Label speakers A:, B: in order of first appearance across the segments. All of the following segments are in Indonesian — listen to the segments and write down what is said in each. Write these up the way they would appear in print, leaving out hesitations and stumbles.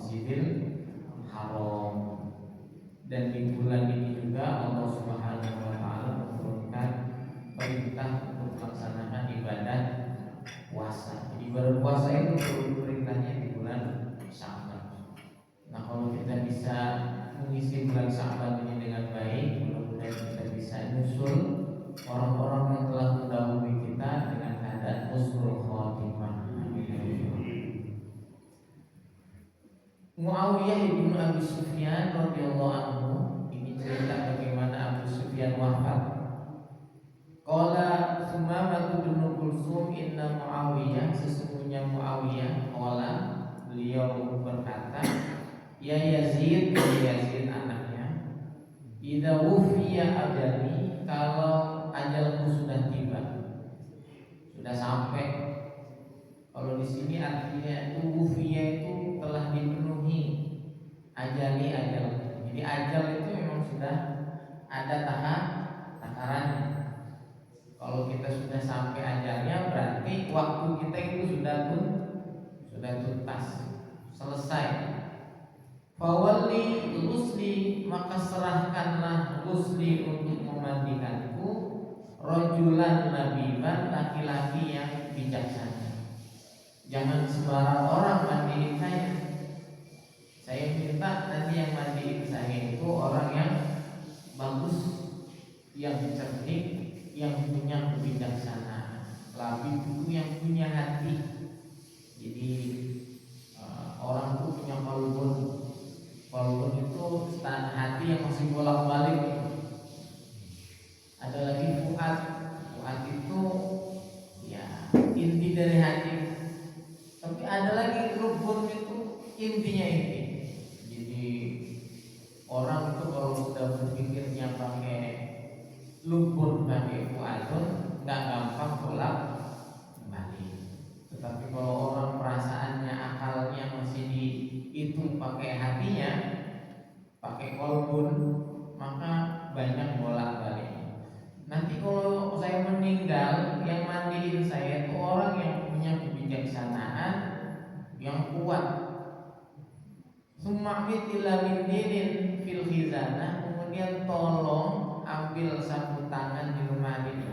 A: Masjidil Haram. Dan di bulan ini juga Allah Subhanahu wa taala menurunkan perintah untuk melaksanakan ibadah puasa. Jadi berpuasa itu perintahnya di bulan Sya'ban. Nah, kalau kita bisa mengisi bulan Sya'ban ini dengan baik, mudah-mudahan kita bisa nyusul orang-orang yang telah mendahului kita dengan keadaan husnul khotimah. Muawiyah bin Abi Sufyan radhiyallahu anhu, ini cerita bagaimana Abu Sufyan wafat. Qala Sumamah bin Kulsum inna Muawiyah, sesungguhnya Muawiyah, qala beliau berkata, ya Yazid, Yazid anaknya, idza wufiya ajali, kalau ajalku sudah tiba, sudah sampai. Kalau di sini artinya itu wufiya itu telah dipenuhi, ajali ajal. Jadi ajal itu memang sudah ada takarannya. Kalau kita sudah sampai ajalnya, berarti waktu kita itu sudah tuntas, selesai. Fawalli ghusli, maka serahkanlah ghusli untuk memandikanku, rajulan nabiban, laki-laki yang bijaksana. Jangan sembarang orang mandiin saya. Saya minta nanti yang mandiin saya itu orang yang bagus, yang cerdik, yang punya kebijaksanaan, labib itu yang punya hati. Jadi orang itu punya qalbun itu hati yang masih bolak-balik. Ada lagi fuad itu ya inti dari hati. Tapi ada lagi lubun itu intinya inti. Jadi orang itu kalau sudah berpikirnya pakai lubun, pakai fuadun, nggak gampang bolak balik. Tetapi kalau orang perasaannya, akalnya masih dihitung pakai hatinya, pakai kolbun, maka banyak bolak balik. Nanti kalau saya meninggal, yang mandiin saya itu orang yang punya kebijaksanaan, yang kuat. Suma'mit ila min dinin fil khizanah, kemudian tolong ambil sapu tangan di rumah ini.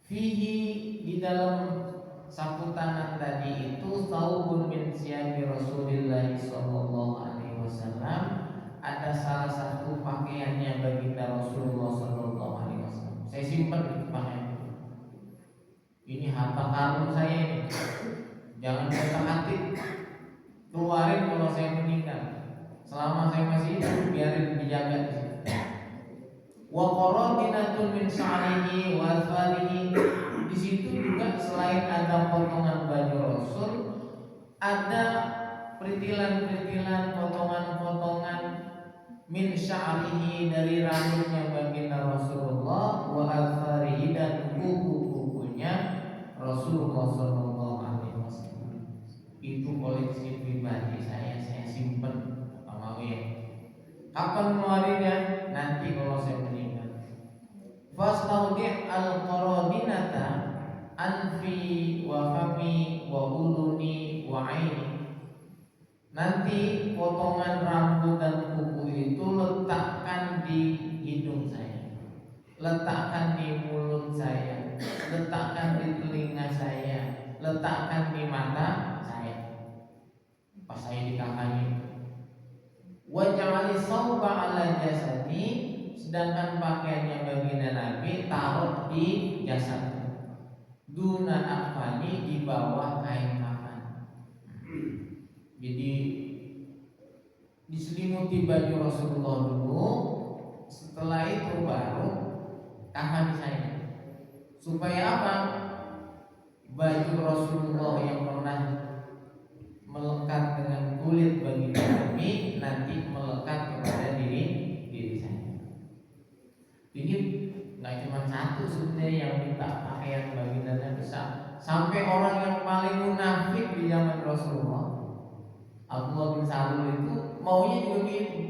A: Fihi, di dalam sapu tangan tadi itu saubun min siyabi Rasulillah sallallahu alaihi wasallam, ada salah satu pakaiannya baginda Rasulullah sallallahu alaihi wasallam. Saya simpan di pakaian itu. Ini harta karun saya ini. Jangan otak-atik, keluarin kalau saya meninggal. Selama saya masih hidup, biarin dijaga di situ. Wa qaradinatun min sya'rihi wa alfarihi. Di situ juga selain ada potongan baju Rasul, ada peritilan-peritilan, potongan-potongan min sya'rihi, dari rambutnya baginda Rasulullah, wa alfarihi, dan kuku-kukunya Rasulullah sallallahu alaihi wasallam. Itu koleksi pribadi saya simpen. Mau ya? Kapan mengeluarinya? Nanti kalau saya meninggal. Fastaudi' al-qaradinata anfi wa fami wa uluni wa aini. Nanti potongan rambut dan kuku itu letakkan di hidung saya, letakkan di mulut saya, letakkan di telinga saya, letakkan di mata saya. Pas saya dikafani. Waj'ali sauba ala jasadi, sedangkan pakaiannya baginda Nabi taruh di jasadnya. Duna akfani, di bawah kain kafan. Jadi diselimuti baju Rasulullah dulu, setelah itu baru kafan saya. Supaya apa? Baju Rasulullah yang pernah melekat dengan kulit baginda Nabi nanti melekat kepada diri saya. Jadi nggak cuma satu sebenarnya yang minta pakaian baginda Nabi, sampai orang yang paling munafik di zaman Rasulullah, Abdullah bin Salul, itu maunya juga gitu.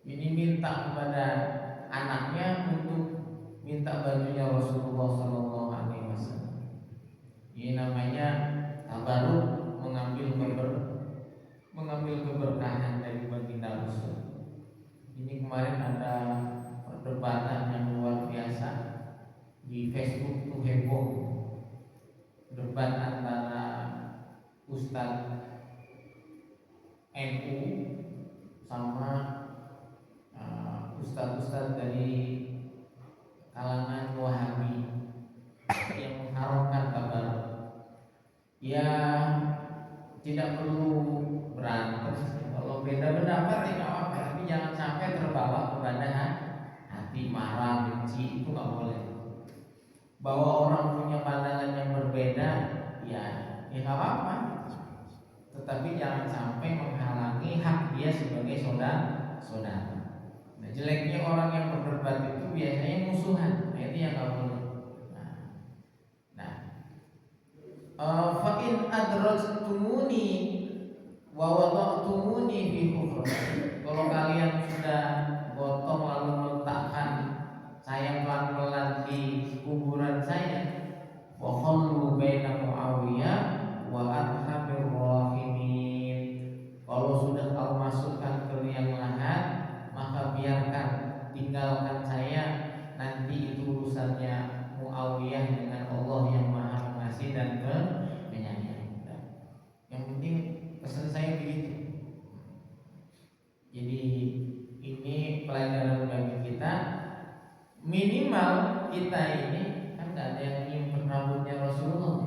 A: Ini minta kepada anaknya untuk minta bajunya Rasulullah Sallallahu Alaihi Wasallam. Ini namanya tabaruk, mengambil mengambil keberkahan dari baginda Rasul. Ini kemarin ada perdebatan yang luar biasa di Facebook tuh, heboh debat antara Ustadz NU sama ustadz-ustadz dari kalangan Wahabi yang mengharamkan tabarruk. Ya tidak perlu berantem. Kalau beda pendapat ya nggak apa-apa, tapi jangan sampai terbawa kepada hati marah, benci, itu nggak boleh. Bahwa orang punya pandangan yang berbeda, ya nggak apa-apa. Tetapi jangan sampai menghalangi hak dia sebagai saudara. Nah, jeleknya orang yang berdebat itu biasanya musuhan. Nah, itu yang nggak boleh. Fa in adrajtumuni wa wada'tumuni fi kufri. Kalau kalian sudah gotong lalu meletakkan saya pelan-pelan di kuburan saya, wa khallu baina Muawiyah wa arhamir rahimin. Kalau sudah kau masukkan ke liang lahat, maka biarkan, tinggalkan saya, nanti itu urusannya Muawiyah dengan Allah yang Maha Pengasih dan Penyayang. Yang penting pesan saya begitu. Jadi ini pelajaran bagi kita. Minimal kita ini kan tidak ada yang nyimpen rambutnya Rasulullah.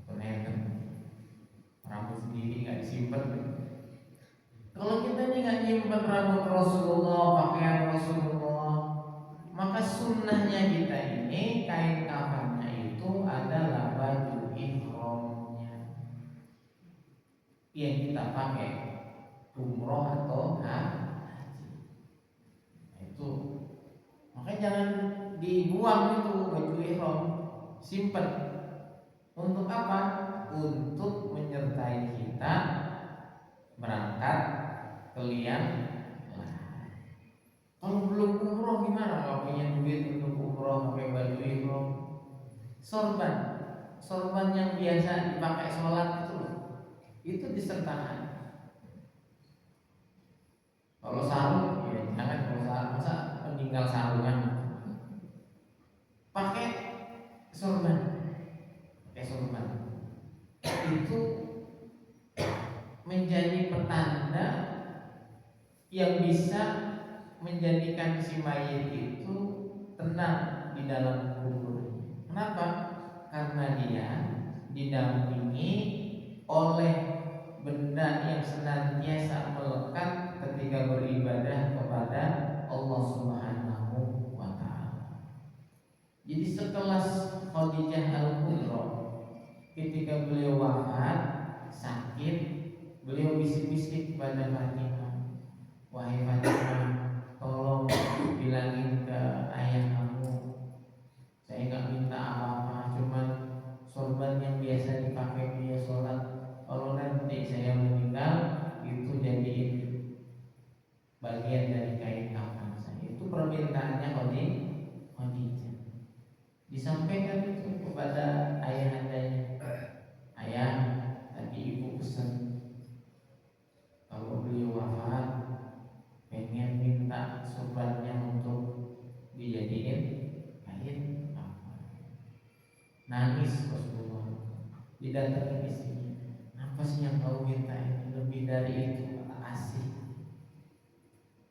A: Peneten rambut sendiri nggak disimpan. Kalau kita ini nggak nyimpen rambut Rasulullah, pakaian Rasulullah, maka sunnahnya kita ini kain kafannya itu adalah baju ihramnya yang kita pakai umroh atau haji. Itu makanya jangan dibuang itu baju ihram, simpen. Untuk apa? Untuk menyertai kita berangkat ke liang. Kalau belum umroh gimana? Kalau punya duit untuk umroh pakai baju ihram, sorban yang biasa dipakai sholat itu disertakan. Kalau sarung, ya jangan. Kalau sarung, masa meninggal sarungan? Pakai sorban. Itu menjadi petanda yang bisa menjadikan si mayit itu tenang di dalam kubur. Kenapa? Karena dia didampingi oleh benda yang senantiasa melekat ketika beribadah kepada Allah Subhanahu wa ta'ala. Jadi sekelas Khadijah Al-Kubra, ketika beliau wafat sakit, beliau bisik-bisik kepada Fatimah, wahai Fatimah, tolong bilangin ke ayah kamu, saya nggak minta apa-apa, cuman sorban yang biasa dipakai dia sholat, kalau nanti saya meninggal itu jadiin bagian dari kain kafan saya. Itu permintaannya Khadijah. Disampaikan itu kepada ayahandanya. Ayah, tadi ibu pesan kalau beliau wafat pengen minta sorbannya untuk dijadiin kain kafan. Nangis Rasulullah, didatangi istrinya. Apa sih yang kau minta ini? Lebih dari itu kasih.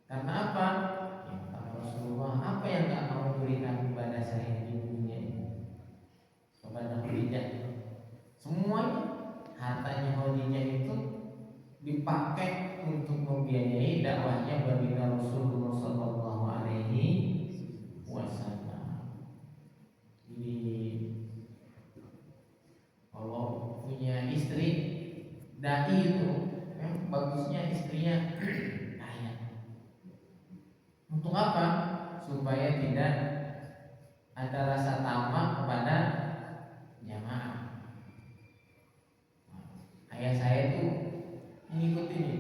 A: Karena apa? Ya, kata Rasulullah, apa yang gak kamu berikan kepada saya di dunia ini? Kepada Khadijah, semuanya hartanya Khadijah itu dipakai untuk membiayai dakwahnya baginda Rasulullah Sallallahu Alaihi Wasallam. Jadi kalau punya istri dai itu, bagusnya istrinya kaya. Untuk apa? Supaya tidak ada rasa tamak kepada jamaah. Ayah saya itu mengikuti ini.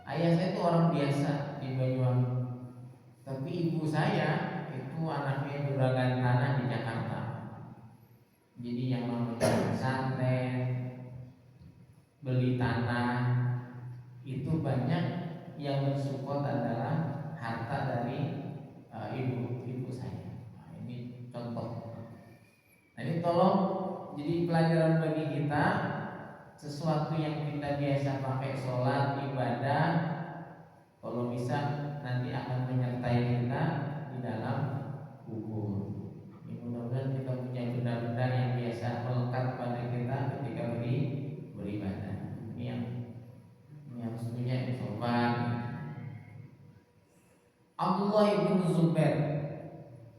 A: Ayah saya itu orang biasa di Banyuwangi, tapi ibu saya itu anaknya juragan tanah di Jakarta. Jadi yang namanya pesantren, beli tanah, itu banyak yang mensupport adalah harta dari ibu saya. Nah, ini contoh. Nah, ini tolong jadi pelajaran bagi kita. Sesuatu yang kita biasa pakai sholat, ibadah, kalau bisa nanti akan menyertai kita di dalam kubur. Ini mudah-mudahan kita punya benda-benda yang biasa melekat pada kita ketika beribadah. Ini yang sebenarnya sopan. Abdullah bin Zubair.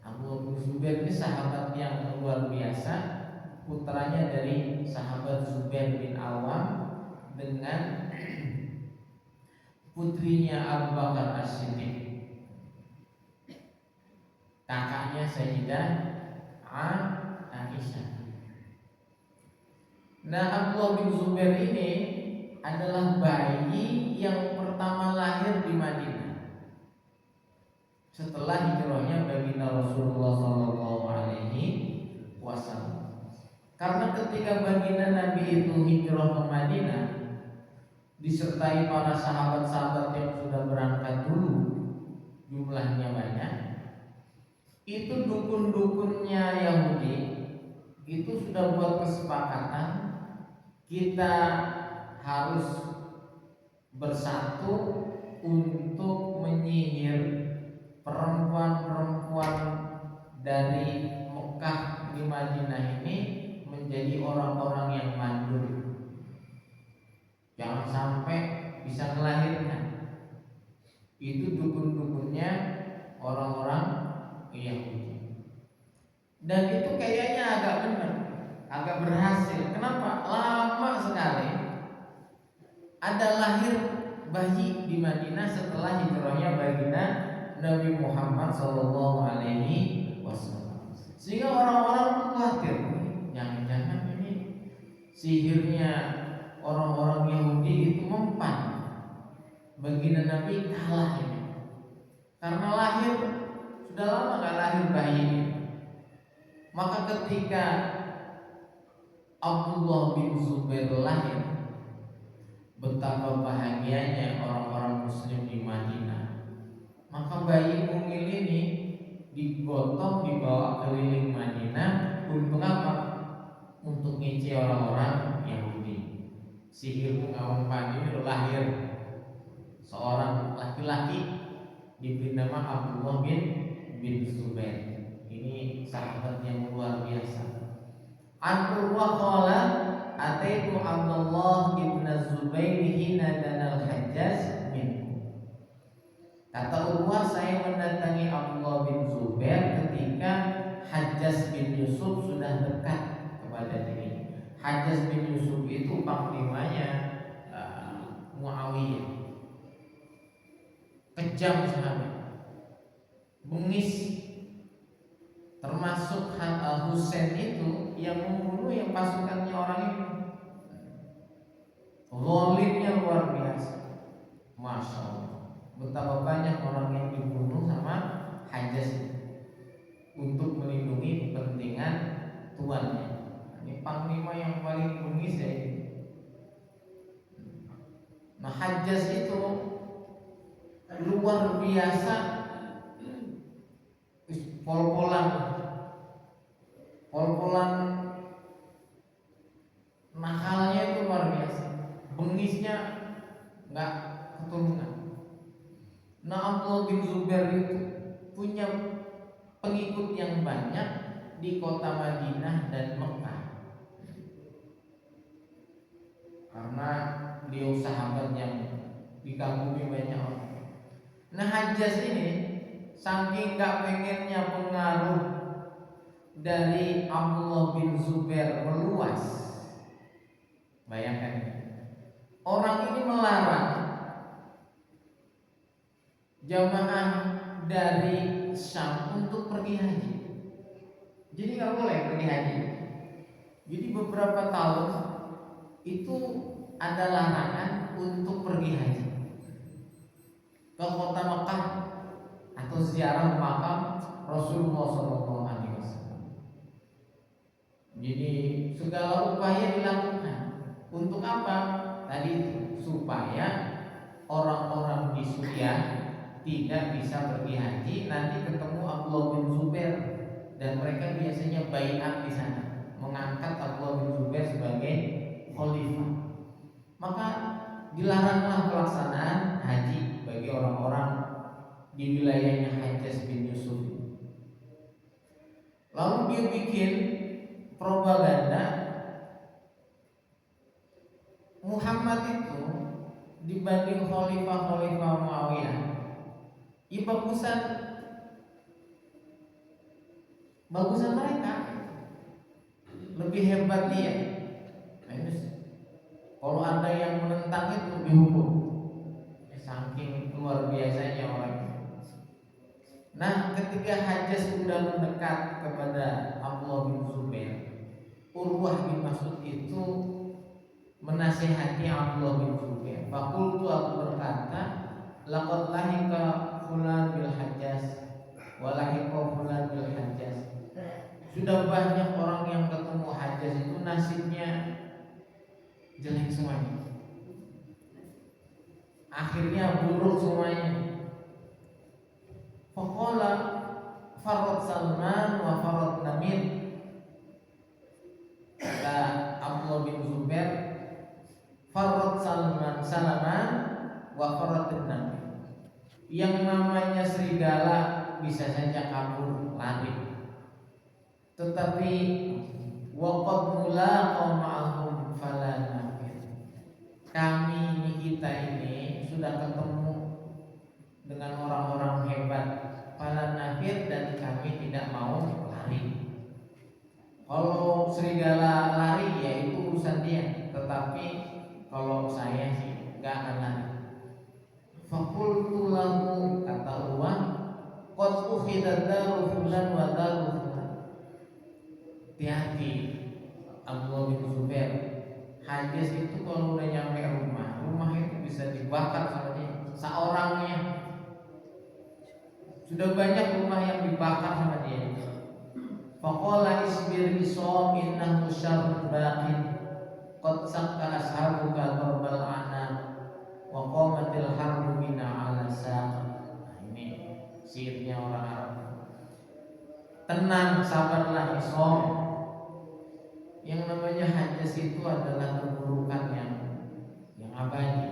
A: Abdullah bin Zubair ini sahabat yang luar biasa. Putranya dari sahabat Zubair bin Awam dengan putrinya Abu Bakar As-Siddiq, kakaknya Sayyidah Aisyah. Nah, Abdullah bin Zubair ini adalah bayi yang pertama lahir di Madinah setelah hijrahnya baginda Rasulullah SAW. Karena ketika baginda Nabi itu hijrah ke Madinah disertai para sahabat-sahabat yang sudah berangkat dulu, jumlahnya banyak, itu dukun-dukunnya Yahudi itu sudah buat kesepakatan, kita harus bersatu untuk menyihir perempuan-perempuan dari Mekah di Madinah ini menjadi orang-orang yang mandul, jangan sampai bisa melahirkan. Itu dukun-dukunnya orang-orang Yahudi. Dan itu kayaknya agak benar, agak berhasil. Kenapa? Lama sekali ada lahir bayi di Madinah setelah hijrahnya baginda Nabi Muhammad SAW. Sehingga orang-orang khawatir, jangan-jangan ini sihirnya orang-orang Yahudi itu mempan, baginda Nabi kalah ini. Karena lahir sudah lama gak lahir bayi ini. Maka ketika Abdullah bin Zubair lahir, betapa bahagianya orang-orang Muslim di Madinah. Maka bayi mungil ini digotong, dibawa keliling Madinah. Untuk apa? Untuk ngece orang-orang Yahudi. Sihirmu gak mempan, ini lahir seorang laki-laki diberi nama Abdullah bin Zubair. Ini sahabat yang luar biasa. An-Urwah qala ataitu Abdullah bin Zubair hina danal Hajjaz minhu. Kata Urwah, saya mendatangi Abdullah bin Zubair ketika Hajjaz bin Yusuf sudah dekat kepada dirinya. Hajjaz bin Yusuf itu panglimanya Muawiyah. Kejam sahabat, bengis. Termasuk Husain itu yang membunuh yang pasukannya orang itu. Zalimnya luar biasa. Masya Allah, betapa banyak orang yang dibunuh sama Hajjaz untuk melindungi kepentingan tuannya. Ini panglima yang paling bengis ya ini. Nah, Hajjaz itu luar biasa, pol-polan nakalnya itu luar biasa, bengisnya nggak keturunan. Nah, Abdullah bin Zubair itu punya pengikut yang banyak di kota Madinah dan Mekah, karena beliau sahabat yang dikagumi banyak orang. Nah, Hajjaz ini saking gak pengennya pengaruh dari Abdullah bin Zubair meluas. Bayangkan, orang ini melarang jamaah dari Syam untuk pergi haji. Jadi gak boleh pergi haji. Jadi beberapa tahun itu ada larangan untuk pergi haji ke kota Mekah atau ziarah makam Rasulullah SAW. Jadi segala upaya dilakukan untuk apa? tadi itu, supaya orang-orang di Suriah tidak bisa pergi haji, nanti ketemu Abdullah bin Zubair dan mereka biasanya baiat di sana, mengangkat Abdullah bin Zubair sebagai khalifah. Maka dilaranglah pelaksanaan haji bagi orang-orang di wilayahnya Hajjaj bin Yusuf. Lalu dia bikin propaganda Muhammad itu dibanding khalifah-khalifah Muawiyah, ya bagusan mereka, lebih hebat dia. Nah, ini, kalau ada yang menentang itu dihukum, saking luar biasanya orang. Nah, ketika Hajjaj sudah mendekat kepada Abdullah bin Zubair, Urwah bin Mas'ud itu menasihati Abdullah bin Zubair. Fakultu, aku berkata, laqad lahika fulan bil Hajjaj wa lahika fulan bil Hajjaj. Sudah banyak orang yang ketemu Hajjaj itu nasibnya jelek semuanya, akhirnya buruk semuanya. Faqala Farad Salman wa Farad Namir. Kata Abdullah bin Zubair, Farad Salaman wa Farad Namir. Yang namanya serigala bisa saja kabur lari, tetapi waqad mulaqa ma'ahum fala nafir. Kami kita ini sudah ketemu dengan orang-orang hebat, fala nafir, dan kami tidak mau lari. Kalau serigala lari ya itu urusan dia, tetapi kalau saya sih enggak akan lari. Fakultu lahu, kata Urwah, qad ukhidat daru fulan wa daru fulan. Hati-hati Abdullah bin Zubair, Hajjaj itu kalau udah nyampe rumah itu bisa dibakar sama dia seorangnya. Sudah banyak rumah yang dibakar sama dia. Faqala isbir isom innahu syarrun baqin qad sakka ashabuka darbal anam wa qamatil harbu bina ala saq. Nah, ini syairnya orang Arab. Tenang, sabarlah isom. Yang namanya Hajjaj itu adalah keburukan yang abadi.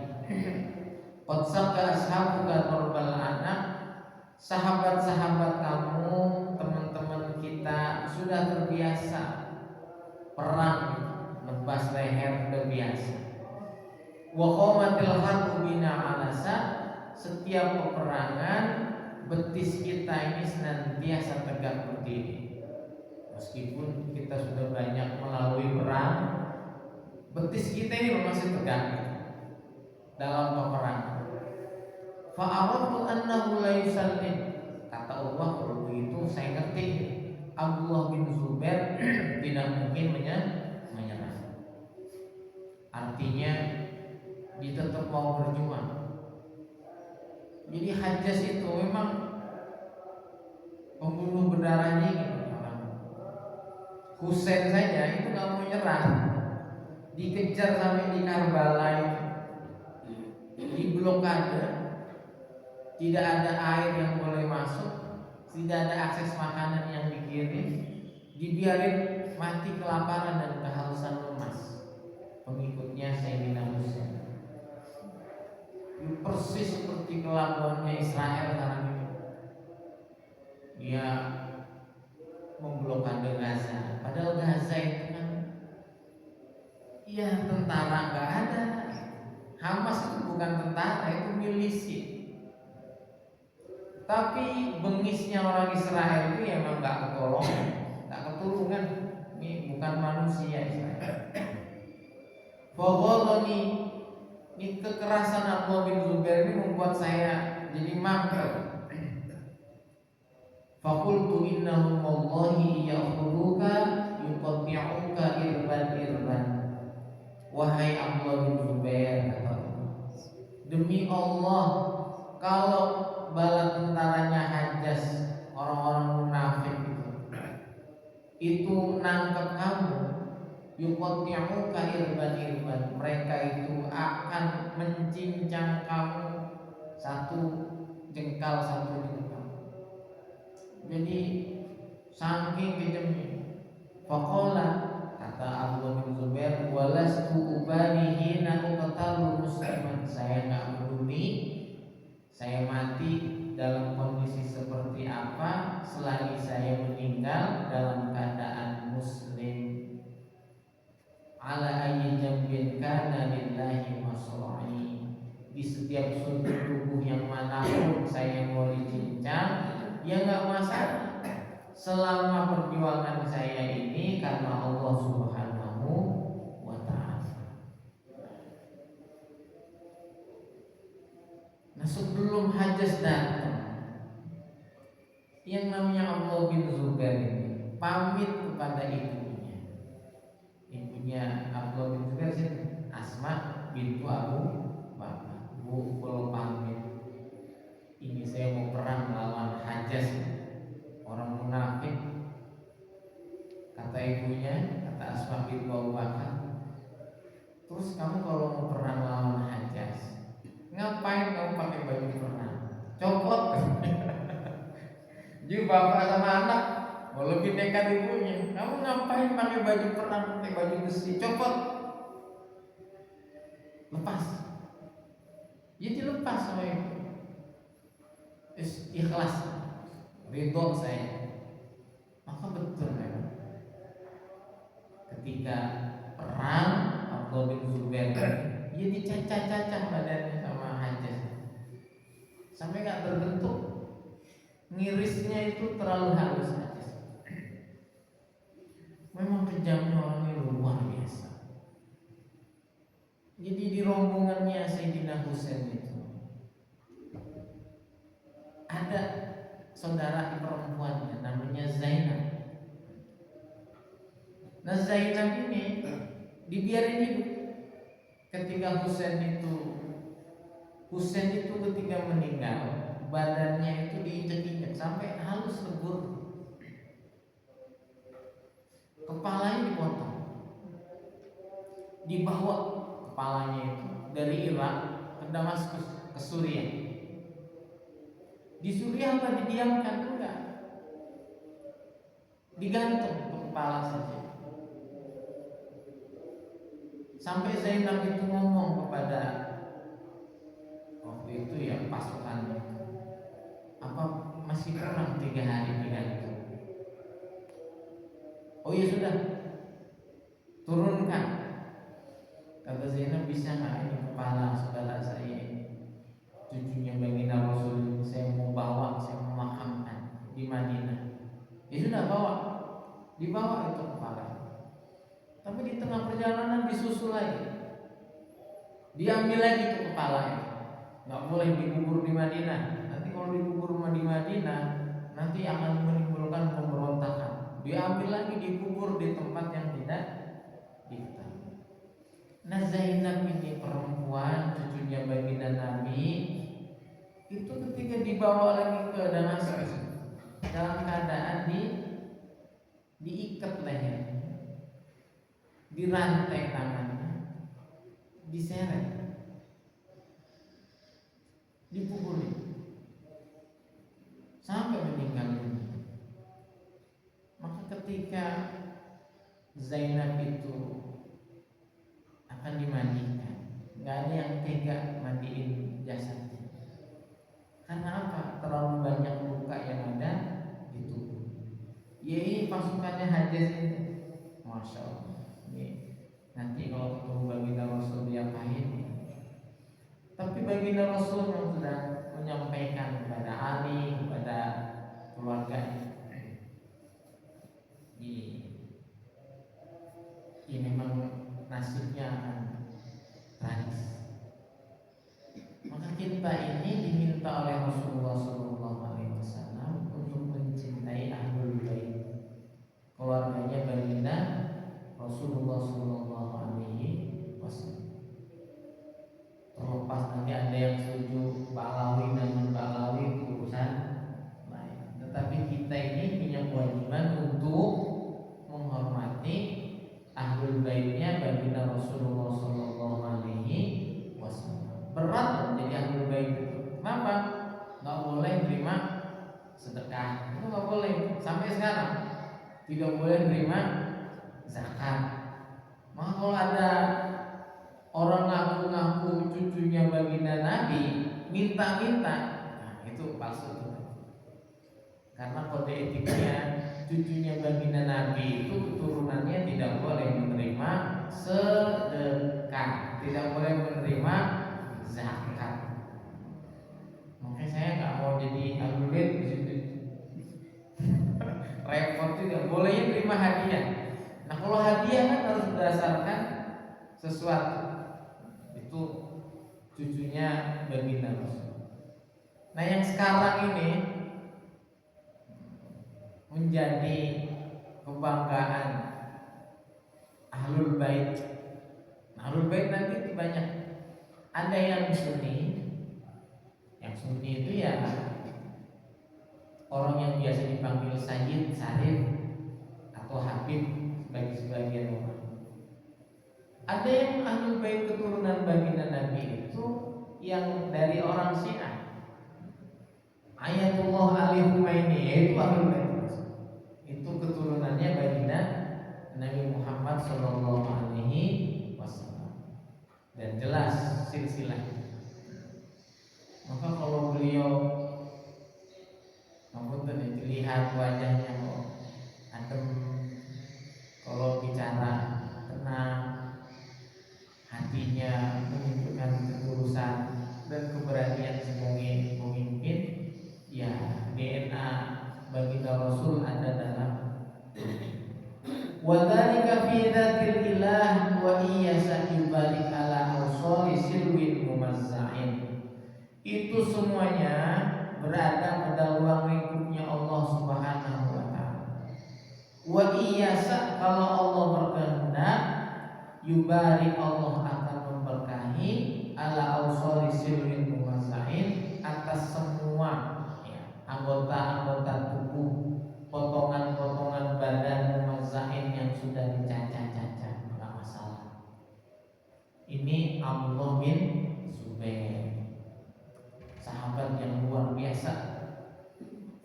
A: Qad sakka ashabuka darbal anam. Sahabat-sahabat kamu, teman-teman kita sudah terbiasa perang, nebas leher sudah biasa. Wa qamatil harbu bina alasa. Setiap peperangan betis kita ini senantiasa tegak berdiri. Meskipun kita sudah banyak melalui perang, betis kita ini masih tegak dalam peperangan. Fa'aradu annahu la yusallim. Kata Allah, kalau begitu saya ngerti Abdullah bin Zubair tidak mungkin menyerah. Artinya dia tetap mau berjuang. Jadi Hajjaj itu memang pembunuh berdarah dingin orang. Husain saja itu nggak mau nyerah, dikejar sampai di Karbala itu, di blokade. Tidak ada air yang boleh masuk, tidak ada akses makanan yang dikirim, dibiarin mati kelaparan dan kehausan lemas pengikutnya Sayyidina Musa. Persis seperti kelakuannya Israel sekarang ini. Dia memblokade Gaza, padahal Gaza itu kan ya tentara nggak ada. Hamas itu bukan tentara, itu milisi. Tapi bengisnya orang Israel itu ya memang nggak ketolongan, nggak ketulungan. Ini bukan manusia Israel. Faghalani, ini kekerasan Abdullah bin Zubair ini membuat saya jadi mangkel. Fakultu innahum wallahi ya'khudhuka yuqatti'uka irban. Wahai Abdullah bin Zubair, demi Allah, kalau bala tentaranya Hajjaj, orang-orang munafik itu nangkep kamu, yuqatti'uka irban-irban, mereka itu akan mencincang kamu satu jengkal satu jengkal. Jadi saking kejamnya. Faqala, kata Abdullah bin Zubair, walastu ubalihi na uqtalu musliman, saya enggak peduli saya mati dalam kondisi seperti apa selagi saya meninggal dalam keadaan muslim. Ala ayyi jambin kana lillahi masra'i, di setiap sudut tubuh yang manapun saya mau dicincang, ya enggak masalah selama perjuangan saya ini karena Allah Subhanahu wa ta'ala. Nah, sebelum Hajjaj datang, yang namanya Abdullah bin Zubair ini pamit kepada ibunya. Ibunya Abdullah bin Zubair sih Asma bintu Abu Bakar. Bu, kalau pamit, ini saya mau perang melawan Hajjaj, orang munafik. Kata ibunya, kata Asma bintu Abu Bakar, terus kamu kalau mau perang lawan Hajjaj, ngapain kamu pakai baju perang? Copot. Jadi bapak sama anak mau lebih nekat ibunya, kamu ngapain pakai baju perang, pakai baju besi? Copot, lepas. Jadi lepas sama ibu. Ikhlas, ridho saya. Maka betul memang ketika perang Abdullah bin Zubair, dia dicacah-cacah badannya sama Hajjaj sampai gak berbentuk, ngirisnya itu terlalu halus Hajjaj. Memang kejamnya orang ini luar biasa. Jadi di rombongannya Sayyidina Husain itu ada saudara perempuannya namanya Zainab. Nah, Zainab ini dibiarin hidup. Ketika Husain itu ketika meninggal, badannya itu diinjak-injak sampai halus lebur, kepalanya dipotong, dibawa kepalanya itu dari Irak ke Damaskus, ke Suriah. Di Suriah apa didiamkan? Enggak, digantung ke kepala saja. Sampai Zainab itu ngomong kepada waktu itu ya pasukannya, apa masih kurang 3 hari digantung? Oh ya sudah, turunkan. Kata Zainab, bisa nggak ini kepala saudara saya ini, cucunya baginda Rasul, saya mau bawa, saya mau makamkan di Madinah. Ya sudah, dibawa itu kepala. Tapi di tengah perjalanan disusul lagi, diambil lagi itu kepalanya. Nggak boleh dikubur di Madinah. Nanti kalau dikubur di Madinah, nanti akan menimbulkan pemberontakan. Diambil lagi, dikubur di tempat yang tidak diketahui. Nah, Zainab ini perempuan, cucunya baginda Nabi, itu ketika dibawa lagi ke Damaskus dalam keadaan diikat lehernya, dirantai tangannya, diseret, dipukuli sampai meninggal dunia. Maka ketika Zainab itu akan dimandikan, nggak ada yang tega mandiin jasadnya. Karena apa? Terlalu banyak luka yang ada di tubuh. Ya, ini pasukannya Hajjaj ini, masya Allah. Nanti kalau ketemu baginda Rasul diapain? Tapi baginda Rasul yang sudah menyampaikan kepada Ali, kepada keluarganya, ini memang nasibnya akan tragis. Maka kita ini diminta oleh Rasulullah SAW untuk mencintai Ahlul Bait, keluarganya baginda Rasulullah SAW. Terlepas nanti ada yang setuju Ba'alawi dan Ba'alawi, urusan lain. Tetapi kita ini punya kewajiban untuk menghormati Ahlul Bait sedekah, itu nggak boleh. Sampai sekarang tidak boleh menerima zakat. Maka kalau ada orang ngaku-ngaku cucunya baginda Nabi minta-minta, nah itu palsu itu. Karena kode etiknya cucunya baginda Nabi itu keturunannya tidak boleh menerima sedekah, tidak boleh menerima zakat. Makanya saya nggak mau jadi ahlul bait di situ. Repot juga. Bolehnya terima hadiah. Nah kalau hadiah kan harus berdasarkan sesuatu. Itu cucunya baginda Rasul. Nah yang sekarang ini menjadi kebanggaan ahlul bait. Ahlul bait nanti banyak. Ada yang sunni. Yang sunni itu ya orang yang biasa dipanggil Sayyid, Syarif atau Habib bagi sebagian orang. Ada yang ahlul bait keturunan baginda Nabi itu yang dari orang Syiah. Ayatullah Ali Khomeini itu ahlul bait. Itu keturunannya baginda Nabi Muhammad Shallallahu Alaihi Wasallam dan jelas silsilahnya. Maka kalau beliau maksudnya dilihat wajahnya kok adem, kalau bicara tenang, hatinya menunjukkan ketulusan dan keberanian sebagai pemimpin, ya DNA baginda Rasul ada dalam. Wa dzalika fi dzatil ilah wa iyasa yubalik ala awsali silwin mumazza'in. Itu semuanya berada pada ruang lingkupnya Allah Subhanahu wa taala. Wa iyasa, kalau Allah berkehendak, yubarik, Allah akan memberkahi ala awsali silwin mumazza'in, atas semua anggota-anggota tubuh, potongan-potongan badan mumazza'in yang sudah dicacah-cacah, enggak masalah. Ini Abdullah bin Zubair, sahabat yang luar biasa.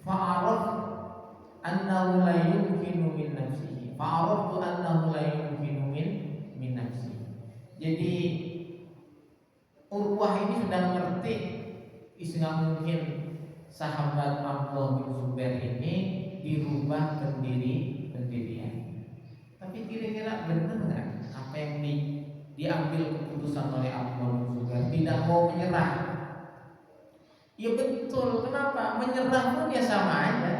A: Fa'araf annahu la yumkinu min nafsihi. Fa'araftu annahu la yumkinu min nafsihi. Jadi Urwah ini sudah ngerti nggak mungkin sahabat Abdullah bin Zubair ini dirubah pendirian. Tapi kira-kira benar nggak apa yang diambil keputusan oleh Abdullah bin Zubair? Tidak mau menyerah. Ya betul. Kenapa? Menyerah pun ya sama aja.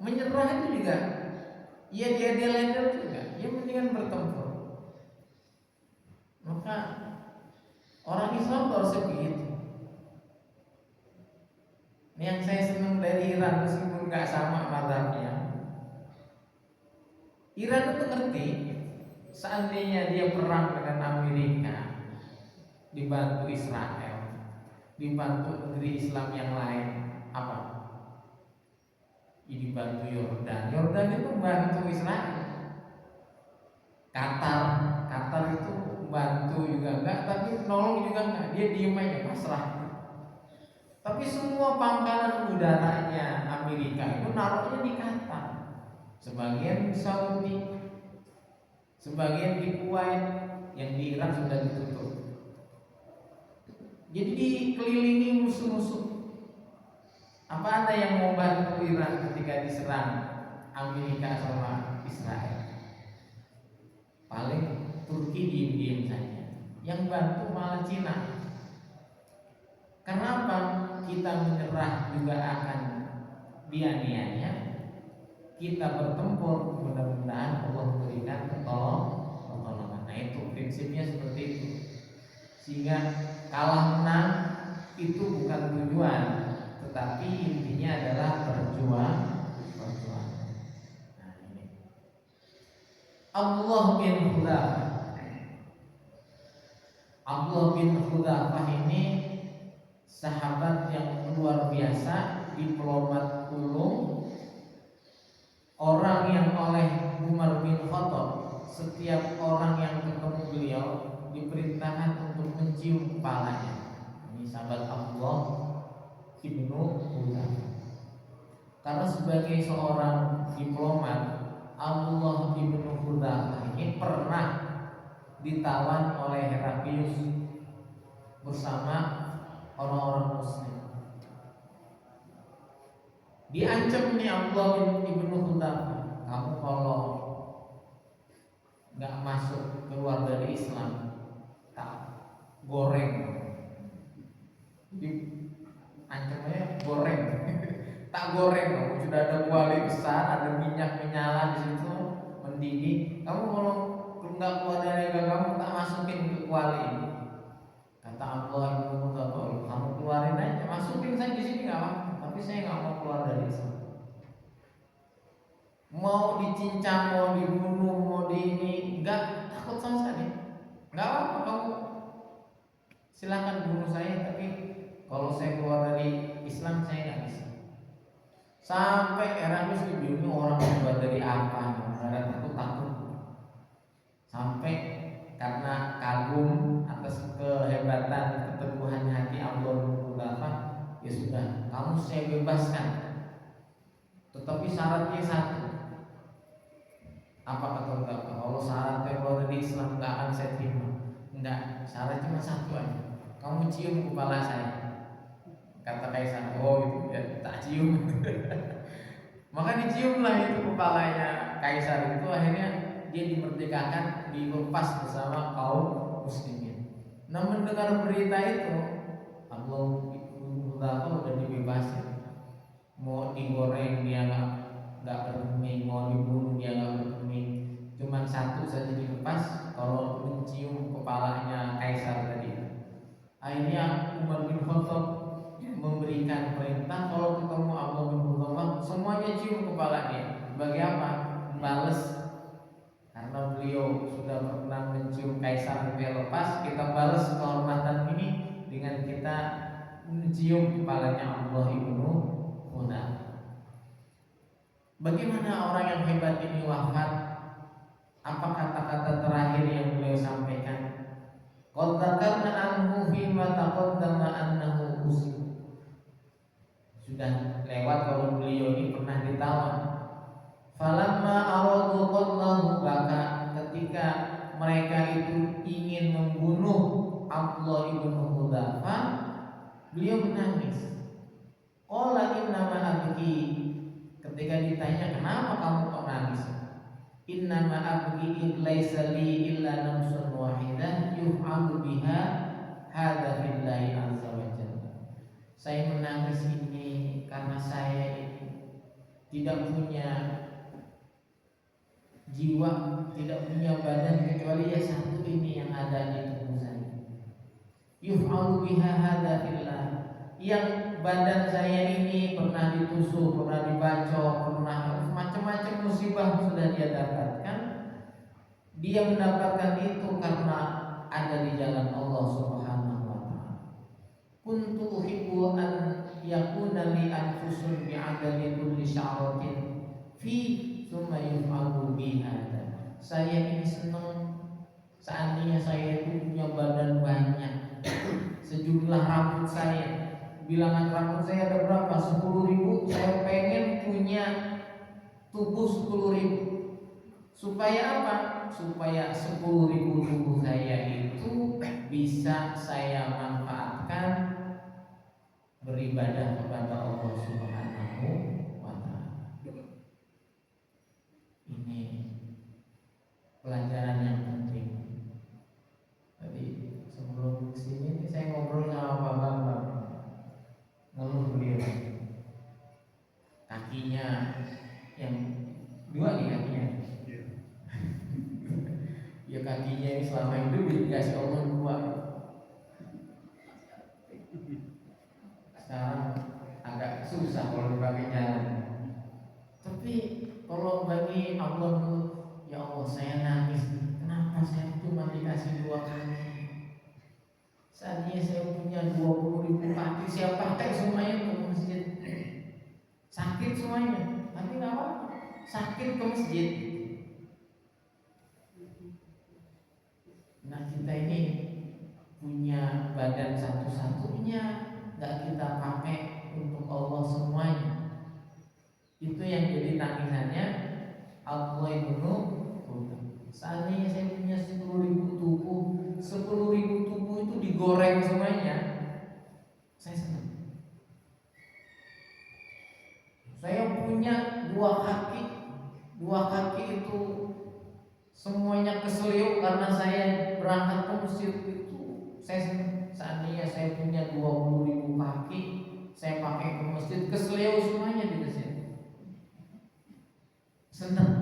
A: Menyerah itu juga, ya dia lender juga. Ya mendingan bertempur. Maka orang Islam harus begitu. Ini yang saya senang dari Iran, meskipun nggak sama mazhabnya. Iran itu ngerti, seandainya dia perang dengan Amerika, dibantu Israel, dibantu negeri Islam yang lain, apa? Dibantu Yordan. Yordan itu bantu Israel. Qatar itu bantu juga enggak, tapi nolong juga enggak. Dia diem aja, pasrah. Tapi semua pangkalan udaranya Amerika itu naruhnya di Qatar. Sebagian di Saudi, sebagian di Kuwait, yang di Irak sudah ditutup. Jadi dikelilingi musuh-musuh. Apa ada yang mau bantu Irak ketika diserang Amerika sama Israel? Paling Turki diem-diem saja. Yang bantu malah Cina. Kenapa? Kita menyerah juga akan dianiaya. Kita bertempur, mudah-mudahan Allah memberikan pertolongan. Nah itu prinsipnya seperti itu. Sehingga kalah menang itu bukan tujuan, tetapi intinya adalah berjuang. Nah ini Abdullah bin Hudzafah ini sahabat yang luar biasa, diplomat ulung, orang yang oleh Umar bin Khattab, setiap orang yang ketemu beliau diperintahkan untuk mencium kepalanya. Ini sahabat Abdullah ibnu Hudzafah. Karena sebagai seorang diplomat, Abdullah bin Hudzafah ini pernah ditawan oleh Heraklius bersama orang-orang Muslim. Diancam nih Abdullah bin Hudzafah, kamu kalau nggak masuk keluar dari Islam, tak goreng. Jadi ancamnya goreng. Tak goreng, kamu sudah ada kuali besar, ada minyak menyala di situ mendidih. Kamu kalau nggak keluar dari agama kamu, tak masukin ke kuali. Kata Allah itu kamu keluarin aja, masukin saya di sini nggak apa-apa, tapi saya nggak mau keluar dari Islam. Mau dicincang, mau dibunuh, mau di ini, nggak takut sama sekali. Nggak apa-apa, kamu silakan bunuh saya, tapi kalau saya keluar dari Islam saya nggak bisa. Sampai Heraklius bingung orang keluar dari apa, karena takut. Sampai karena kagum atas kehebatan keteguhan hati Abdullah bin Hudzafah, ya sudah, kamu saya bebaskan. Tetapi syaratnya satu. Apa kata Hudzafah? Kalau syaratnya keluar dari Islam nggak akan saya terima. Enggak, syaratnya cuma satu aja. Kamu cium kepala saya. Kata Kaisar, oh itu ya, tak cium. Maka diciumlah itu kepalanya Kaisar itu, akhirnya dia dimerdekakan, dilepas bersama kaum muslimin. Nah, mendengar berita itu, Abdullah bin Hudzafah udah dibebasin. Mau digoreng dia nggak bergeming, mau dibunuh dia nggak bergeming. Cuman satu saja dilepas, kalau mencium kepalanya Kaisar tadi. Akhirnya Umar bin Khattab memberikan perintah kalau ketemu Abdullah bin Hudzafah semuanya cium kepala dia. Sebagai apa? Balas. Karena beliau sudah pernah mencium Kaisar dia lepas, kita balas kehormatan ini dengan kita mencium kepalanya Abdullah bin Hudzafah. Bagaimana orang yang hebat ini wafat? Apa kata-kata terakhir yang beliau sampaikan? Qad dzakarna anhu fi ma taqaddama annahu usil. Sudah lewat kalau beliau ini pernah ditawan. Falamma aradu qatlahu, baka ketika mereka itu ingin membunuh Abdullah bin Hudzafah, beliau menangis. Qala innama abki, ketika ditanya kenapa kamu kok nangis? Innama abki laisa li illa nafsun wahidah yuf'alu biha hadza billahi azza wa jalla. Saya menangis ini karena saya ini tidak punya jiwa, tidak punya badan kecuali ya satu ini yang ada di tubuh saya. Yuf'alu biha hadza billah, yang badan saya ini pernah ditusuk, pernah dibacok, pernah macam-macam musibah sudah dia dapatkan. Dia mendapatkan itu karena ada di jalan Allah Subhanahu wa taala. Kuntu uhibbu an yakuna li anfusun bi'adami kulli sya'ratin fi tsumma yuf'alu biha. Saya ini senang seandainya saya itu punya badan banyak, sejumlah rambut saya, bilangan rambut saya ada berapa? 10.000. Saya pengen punya tubuh 10.000. Supaya apa? Supaya 10.000 tubuh saya itu bisa saya manfaatkan beribadah kepada Allah Subhanahu wa taala. Ini pelajaran yang penting. Tadi sebelum kesini saya ngobrol sama Pak Bambang, ngeluh beliau kakinya yang dua nih kakinya. Ya kakinya ini selama hidup dikasih Allah dua. Sekarang agak susah kalau dipakai jalan. Tapi kalau bagi Allah, ya Allah saya nangis, kenapa saya cuma dikasih dua kaki? Seandainya saya punya 20.000 kaki, saya pakai semuanya ke masjid. Sakit semuanya, tapi nggak apa-apa. Sakit ke masjid. Nah kita ini punya badan satu-satunya, nggak kita pakai untuk Allah semuanya. Itu yang jadi tangisannya Abdullah ibnu Ubay. Seandainya saya punya 10.000 tubuh, 10.000 tubuh itu digoreng semuanya, saya senang. Saya punya 2 kaki, 2 kaki itu semuanya keselio karena saya berangkat ke masjid itu. Saya senang. Seandainya saya punya 20.000 kaki, saya pakai ke masjid, keselio semuanya di masjid. Senang.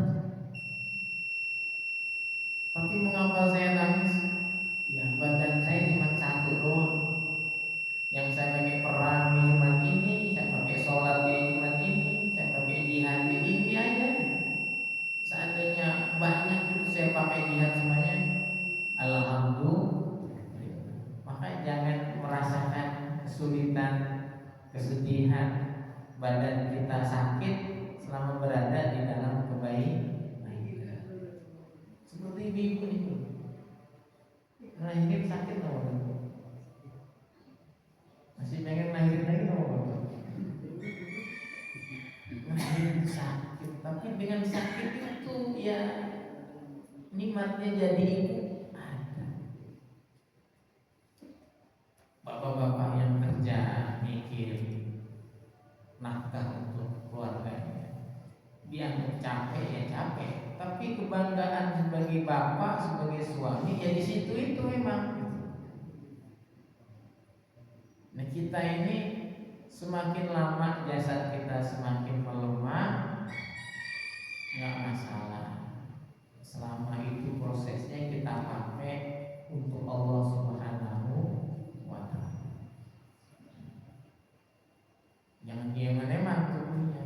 A: Tapi mengapa saya nangis? Ya badan saya cuma satu doang. Yang saya pakai perang cuma ini, saya pakai sholat cuma ini, saya pakai jihad ini aja. Seandainya banyak itu saya pakai jihad semuanya, alhamdulillah. Maka jangan merasakan kesulitan, kesedihan, badan kita sakit selama berada di dalam kebaikan. Seperti ibu itu, lahirin sakit loh, masih pengen lahirin lagi loh. Lahirin sakit, tapi dengan sakit itu ya nikmatnya jadi ibu ada. Bapak-bapak yang kerja mikir nafkah untuk keluarganya, dianggap capek ya capek, tapi kebanggaan sebagai bapak, sebagai suami ya di situ itu memang. Nah kita ini semakin lama jasad kita semakin melemah, nggak masalah selama itu prosesnya kita pakai untuk Allah Subhanahu wa Ta'ala. Jangan dieman-eman tubuhnya,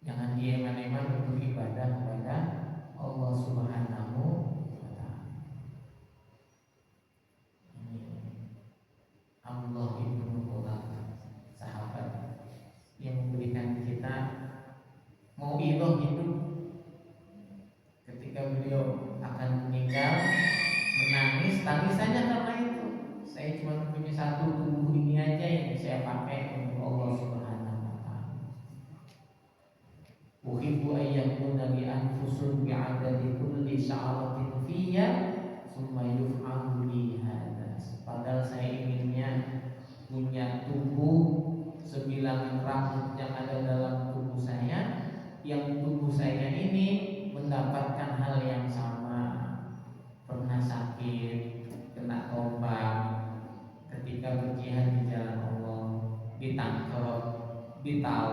A: jangan dieman-eman untuk ibadah kepada Allah Subhanahu wa Ta'ala. Allah ibnu Qudamah, sahabat yang memberikan kita mau hidup ketika beliau akan meninggal, menangis, tangisannya karena itu. Saya cuma punya satu tubuh ini aja yang saya pakai untuk Allah Subhanahu wa Ta'ala. Uhibbu ayyakuna li anfusun bi'adadi kulli sya'ratin fiyya summa yuf'alu li hadha. Padahal saya inginnya punya tubuh sebilangan rambut yang ada dalam tubuh saya, yang tubuh saya ini mendapatkan hal yang sama. Pernah sakit, kena tombak ketika berjihad di jalan Allah, ditangkap, ditawan